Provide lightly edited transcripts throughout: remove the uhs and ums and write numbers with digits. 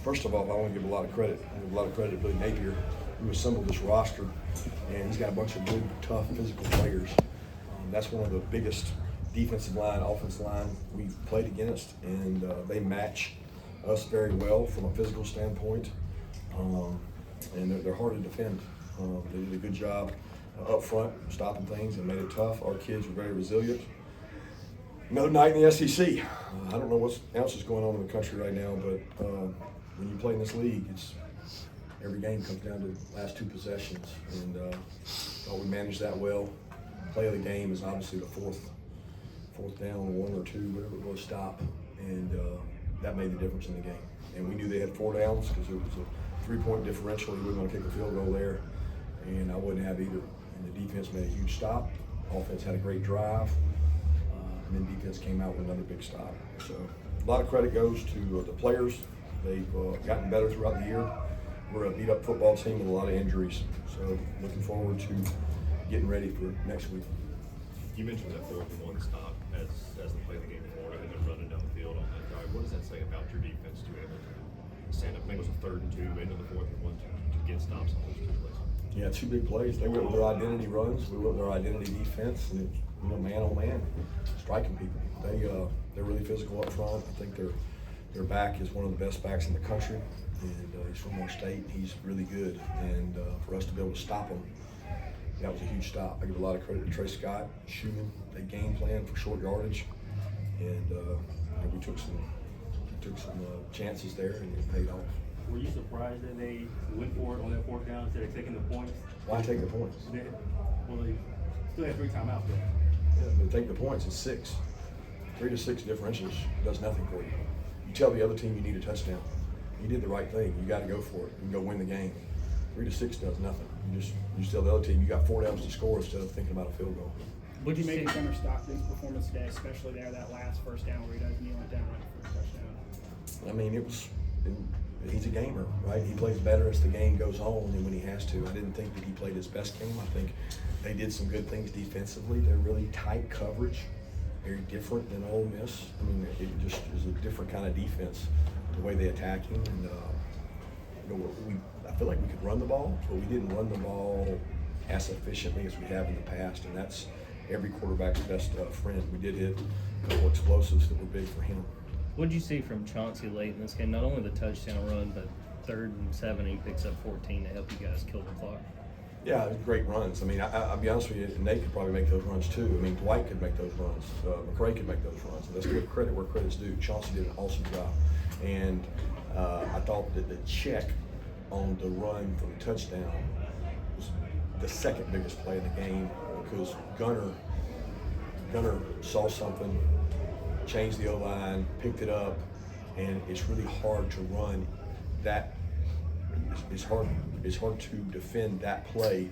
First of all, I want to give a lot of credit. I give a lot of credit to Billy Napier, who assembled this roster, and he's got a bunch of good, tough, physical players. That's one of the biggest defensive line, offensive line we've played against, and they match us very well from a physical standpoint, and they're hard to defend. They did a good job up front, stopping things and made it tough. Our kids were very resilient. Another night in the SEC. I don't know what else is going on in the country right now, but when you play in this league, it's every game comes down to the last two possessions, and we managed that well. Play of the game is obviously the fourth down, 1 or 2, whatever it was, stop, and that made the difference in the game. And we knew they had 4 downs because it was a 3-point differential. He wasn't going to kick a field goal there, and I wouldn't have either. And the defense made a huge stop. Offense had a great drive, and then defense came out with another big stop. So a lot of credit goes to the players. They've gotten better throughout the year. We're a beat-up football team with a lot of injuries, so looking forward to getting ready for next week. You mentioned that 4th and 1 stop as the play of the game for Florida, and then running down the field on that drive. What does that say about your defense to be able to stand up? I think it was a 3rd and 2 into the 4th and 1 to get stops on those 2 plays. Yeah, 2 big plays. They went with their identity runs. We went with their identity defense, and it, man oh man, striking people. They're really physical up front. I think their back is one of the best backs in the country, and he's from our state. He's really good, and for us to be able to stop him, that was a huge stop. I give a lot of credit to Trey Scott, Schumann. They game plan for short yardage, and we took some chances there, and it paid off. Were you surprised that they went for it on that 4th down instead of taking the points? Why take the points? They still had 3 timeouts there. Yeah, but take the points. It's 6. 3 to 6 differentials does nothing for you. You tell the other team you need a touchdown. You did the right thing. You got to go for it. You can go win the game. 3 to 6 does nothing. You just tell the other team you got 4 downs to score instead of thinking about a field goal. What do you make of Gunnar Stockton's performance today, especially there that last first down where he does kneel it down right for a touchdown? I mean, he's a gamer, right? He plays better as the game goes on and when he has to. I didn't think that he played his best game. I think they did some good things defensively. They're really tight coverage, very different than Ole Miss. I mean, it just is a different kind of defense, the way they attack him. And I feel like we could run the ball, but we didn't run the ball as efficiently as we have in the past, and that's every quarterback's best friend. We did hit a couple explosives that were big for him. What did you see from Chauncey late in this game? Not only the touchdown run, but 3rd and 7, he picks up 14 to help you guys kill the clock. Yeah, great runs. I mean, I'll be honest with you, Nate could probably make those runs too. I mean, Dwight could make those runs. McCray could make those runs. And let's give credit where credit's due. Chauncey did an awesome job. And I thought that the check on the run for the touchdown was the 2nd biggest play of the game because Gunnar saw something, changed the O-line, picked it up, and it's really hard to run that. It's hard to defend that play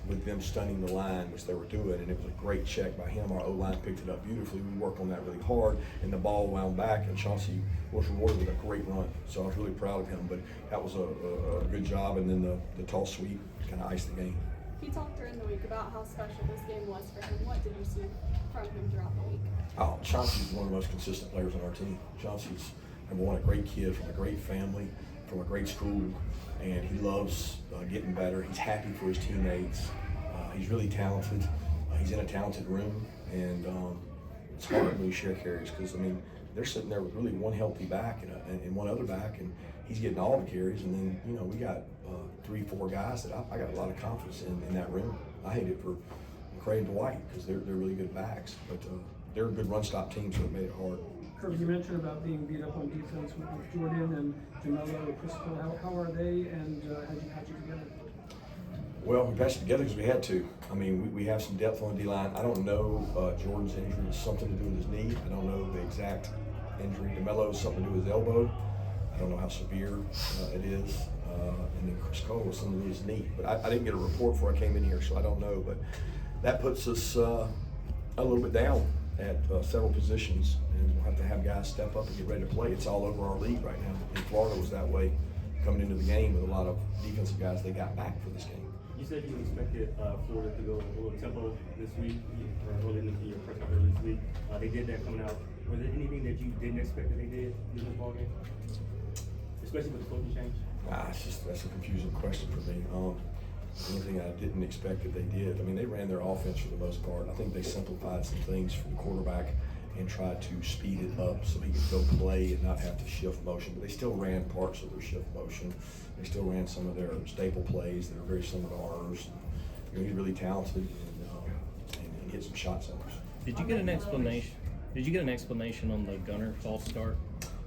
with them stunning the line, which they were doing, and it was a great check by him. Our O-line picked it up beautifully. We worked on that really hard, and the ball wound back, and Chauncey was rewarded with a great run. So I was really proud of him, but that was a good job, and then the toss sweep kind of iced the game. He talked during the week about how special this game was for him. What did you see from him throughout the week? Oh, Chauncey's one of the most consistent players on our team. Chauncey's, number one, a great kid from a great family, from a great school, and he loves getting better. He's happy for his teammates. He's really talented. He's in a talented room, and it's hard when you share carries because, I mean, they're sitting there with really one healthy back and one other back, and he's getting all the carries, and then, we got 3-4 guys that I got a lot of confidence in that room. I hate it for McCray and Dwight because they're really good backs, but they're a good run-stop team, so it made it hard. Kirby, you mentioned about being beat up on defense with Jordan and DeMello, Crisco. How are they, and how'd you together? Well, we patched it together because we had to. I mean, we have some depth on the D-line. I don't know Jordan's injury has something to do with his knee. I don't know the exact injury. DeMello has something to do with his elbow. I don't know how severe it is. And then Crisco was something to do with his knee. But I didn't get a report before I came in here, so I don't know. But that puts us a little bit down at several positions, and we'll have to have guys step up and get ready to play. It's all over our league right now. And Florida was that way coming into the game with a lot of defensive guys they got back for this game. You said you expected Florida to go a little tempo this week, or early in your press conference early this week. They did that coming out. Was there anything that you didn't expect that they did in this ball game? especially with the coaching change? That's a confusing question for me. Anything I didn't expect that they did. I mean, they ran their offense for the most part. I think they simplified some things for the quarterback and tried to speed it up so he could go play and not have to shift motion. But they still ran parts of their shift motion. They still ran some of their staple plays that are very similar to ours. You know, he's really talented and hit some shot centers. Did you get an explanation? Did you get an explanation on the gunner false start?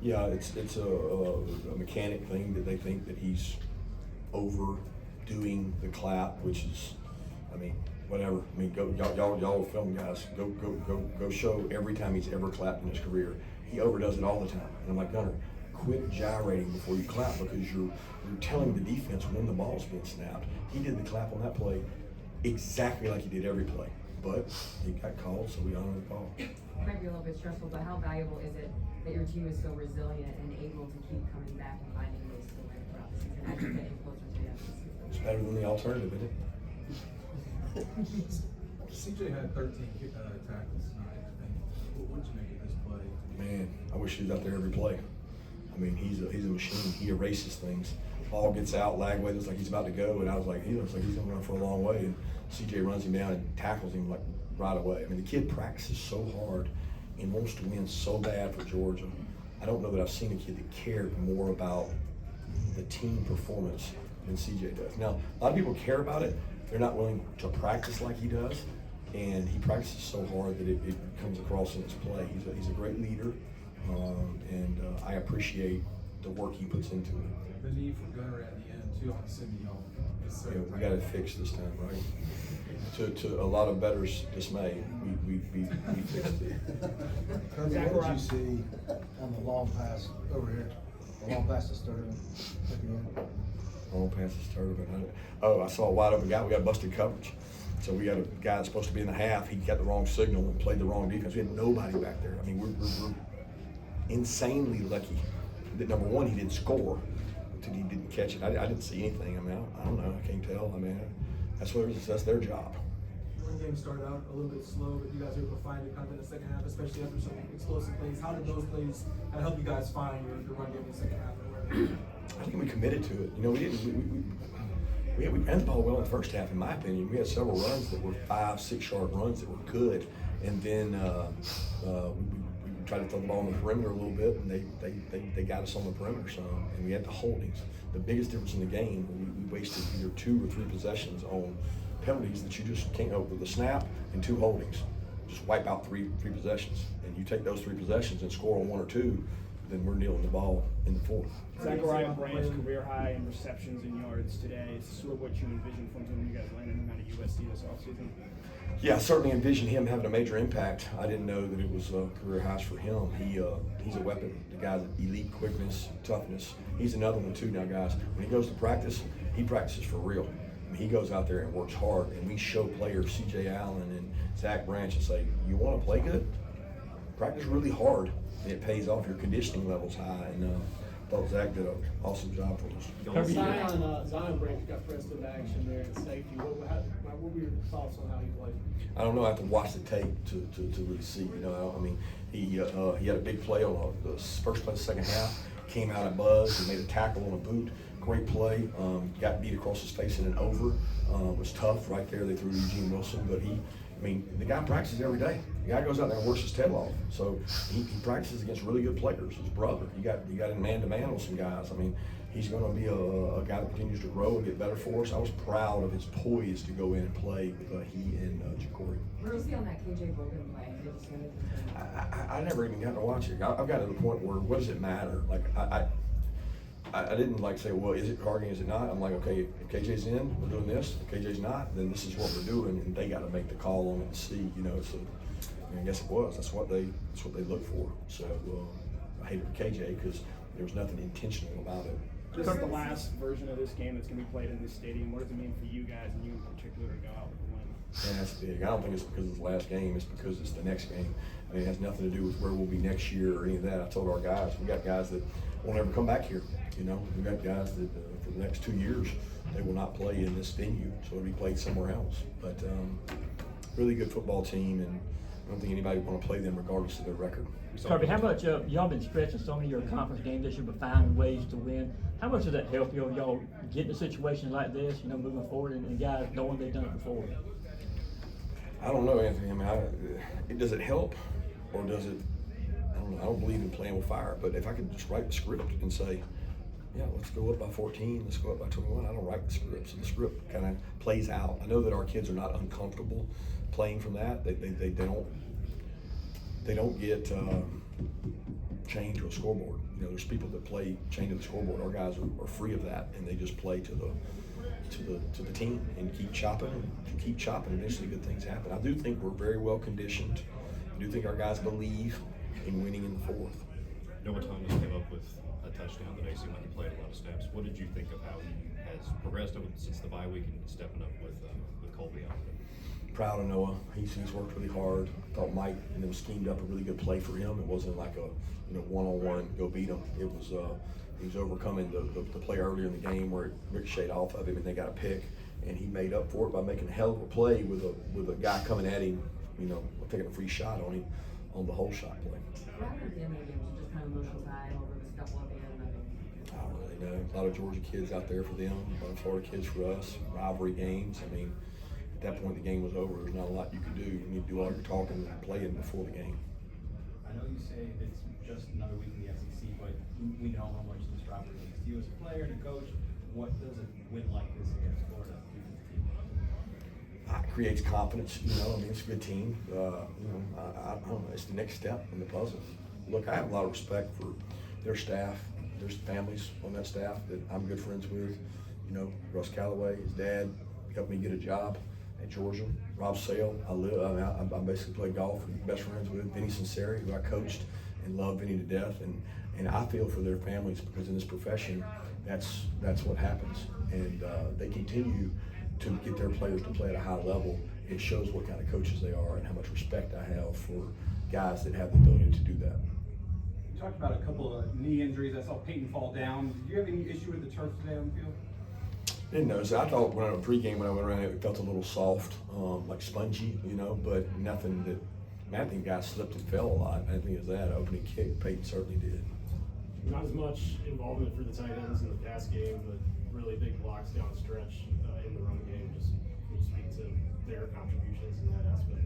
Yeah, it's a mechanic thing that they think that he's overdoing the clap, which is, I mean, whatever. I mean, y'all film guys. Go show every time he's ever clapped in his career. He overdoes it all the time. And I'm like, Gunner, quit gyrating before you clap because you're telling the defense when the ball's being snapped. He did the clap on that play exactly like he did every play, but he got called, so we honored the call. It might be a little bit stressful, but how valuable is it that your team is so resilient and able to keep coming back and finding ways to win throughout the season as you're getting closer to the end of the season? It's better than the alternative, isn't it? CJ had 13 tackles tonight, I think. What would you make of this play? Man, I wish he was out there every play. I mean, he's a machine. He erases things. Ball gets out, Lagway looks like he's about to go, and I was like, he looks like he's going to run for a long way. And CJ runs him down and tackles him like right away. I mean, the kid practices so hard and wants to win so bad for Georgia. I don't know that I've seen a kid that cared more about the team performance than CJ does. Now, a lot of people care about it. They're not willing to practice like he does, and he practices so hard that it comes across in his play. He's a great leader, and I appreciate the work he puts into it. The need for Gunner at the end, too, on Sydney, is so Yeah, we got it fixed this time, right? To a lot of bettors' dismay, we fixed it. Kirby, what did you see on the long pass over here? The long pass to Sturtevant at the end? Long pass to Sturtevant. I saw a wide open guy. We got busted coverage. So we got a guy that's supposed to be in the half. He got the wrong signal and played the wrong defense. We had nobody back there. I mean, we're insanely lucky that, number one, he didn't score until he didn't catch it. I didn't see anything. I mean, I don't know. I can't tell. I mean, that's their job. Run game started out a little bit slow, but you guys were able to find it kind of in the second half, especially after some explosive plays. How did those plays help you guys find your run game in the second half? I think we committed to it. You know, we ran the ball well in the first half, in my opinion. We had several runs that were 5-6 yard runs that were good, and then we tried to throw the ball on the perimeter a little bit, and they got us on the perimeter some, and we had the holdings. The biggest difference in the game, we wasted either 2 or 3 possessions on penalties that you just can't over the snap and 2 holdings. Just wipe out three possessions, and you take those 3 possessions and score on 1 or 2, then we're kneeling the ball in the fourth. Zachariah Branch career high in receptions and yards today. Is sort of what you envisioned from him when you guys landed him out of USC this offseason? Yeah, I certainly envisioned him having a major impact. I didn't know that it was career highs for him. He's a weapon. The guy's elite quickness, toughness. He's another one too now, guys. When he goes to practice, he practices for real. I mean, he goes out there and works hard, and we show players, C.J. Allen and Zach Branch, and say, you want to play good? Practice really hard, and it pays off. Your conditioning level's high, and I thought Zach did an awesome job for us. Zion Branch got pressed into action there at safety. What were your thoughts on how he played? I don't know. I have to watch the tape to really see. You know, I mean, he had a big play on the first play of the second half. Came out at buzz and made a tackle on a boot. Great play. Got beat across his face in an over. Was tough right there. They threw Eugene Wilson, but the guy practices every day. The guy goes out there and works his tail off. So he practices against really good players. His brother, you got him man-to-man with some guys. I mean, he's going to be a guy that continues to grow and get better for us. I was proud of his poise to go in and play with he and Jacory. Where was he on that KJ Bolden play? Did you see anything? I never even got to watch it. I've got to the point where, what does it matter? Like, I didn't like say, well, is it targeting, is it not? I'm like, okay, if KJ's in, we're doing this. If KJ's not, then this is what we're doing, and they got to make the call on it and see, you know. So I guess it was. That's what they look for. So I hate it for KJ because there was nothing intentional about it. This is the last version of this game that's going to be played in this stadium. What does it mean for you guys and you in particular to go out with a win? Yeah, that's big. I don't think it's because it's the last game. It's because it's the next game. I mean, it has nothing to do with where we'll be next year or any of that. I told our guys, we got guys that won't ever come back here. You know, we got guys that for the next 2 years, they will not play in this venue, so it'll be played somewhere else. But really good football team, and I don't think anybody would want to play them regardless of their record. Kirby, how much, y'all been stretching so many of your conference games this year, but finding ways to win. How much does that help y'all get in situations like this, moving forward, and guys knowing they've done it before? I don't know, Anthony. I mean, does it help, or does it? I don't know. I don't believe in playing with fire, but if I could just write the script and say, yeah, let's go up by 14, let's go up by 21. I don't write the script, so the script kind of plays out. I know that our kids are not uncomfortable playing from that. They don't get chained to a scoreboard. There's people that play chained to the scoreboard. Our guys are free of that, and they just play to the team and keep chopping and keep chopping. Eventually, good things happen. I do think we're very well conditioned. I do think our guys believe in winning in the fourth. Noah Thomas came up with a touchdown today. Seemed like he played a lot of snaps. What did you think of how he has progressed since the bye week and stepping up with Colby out there? Proud of Noah. He's worked really hard. Thought Mike and them schemed up a really good play for him. It wasn't like a one-on-one go beat him. It was he was overcoming the play earlier in the game where it ricocheted off of him and they got a pick, and he made up for it by making a hell of a play with a guy coming at him, taking a free shot on him on the whole shot play. What happened at the end of the game? Was it just kind of emotional time over the scuffle at the end? I don't really know. A lot of Georgia kids out there for them, a lot of Florida kids for us. Rivalry games. I mean, at that point the game was over. There's not a lot you could do. You need to do all your talking and playing before the game. I know you say it's just another week in the SEC, but we know how much this rivalry means to you as a player and a coach. What does a win like this against Florida do for the team? It creates confidence. I mean, it's a good team. I don't know. It's the next step in the puzzle. Look, I have a lot of respect for their staff. There's families on that staff that I'm good friends with. Russ Callaway, his dad, helped me get a job at Georgia. Rob Sale, I basically played golf and best friends with. Vinny Sinceri, who I coached and loved Vinny to death. And I feel for their families because in this profession, that's what happens. And they continue to get their players to play at a high level. It shows what kind of coaches they are and how much respect I have for guys that have the ability to do that. You talked about a couple of knee injuries. I saw Peyton fall down. Did you have any issue with the turf today on the field? Didn't notice. I thought when I was pregame when I went around, it felt a little soft, like spongy, but nothing that. I think guys slipped and fell a lot. I think it was that opening kick. Peyton certainly did. Not as much involvement for the tight ends in the pass game, but really big blocks down the stretch in the run game. Just can you speak to their contributions in that aspect?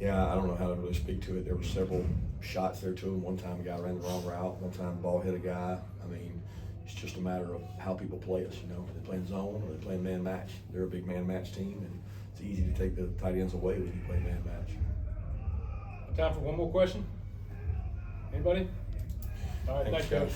Yeah, I don't know how to really speak to it. There were several shots there to him. One time a guy ran the wrong route. One time the ball hit a guy. I mean, it's just a matter of how people play us. They're playing zone or they're playing man match. They're a big man match team, and it's easy to take the tight ends away when you play man match. Time for one more question. Anybody? All right, thanks, Coach.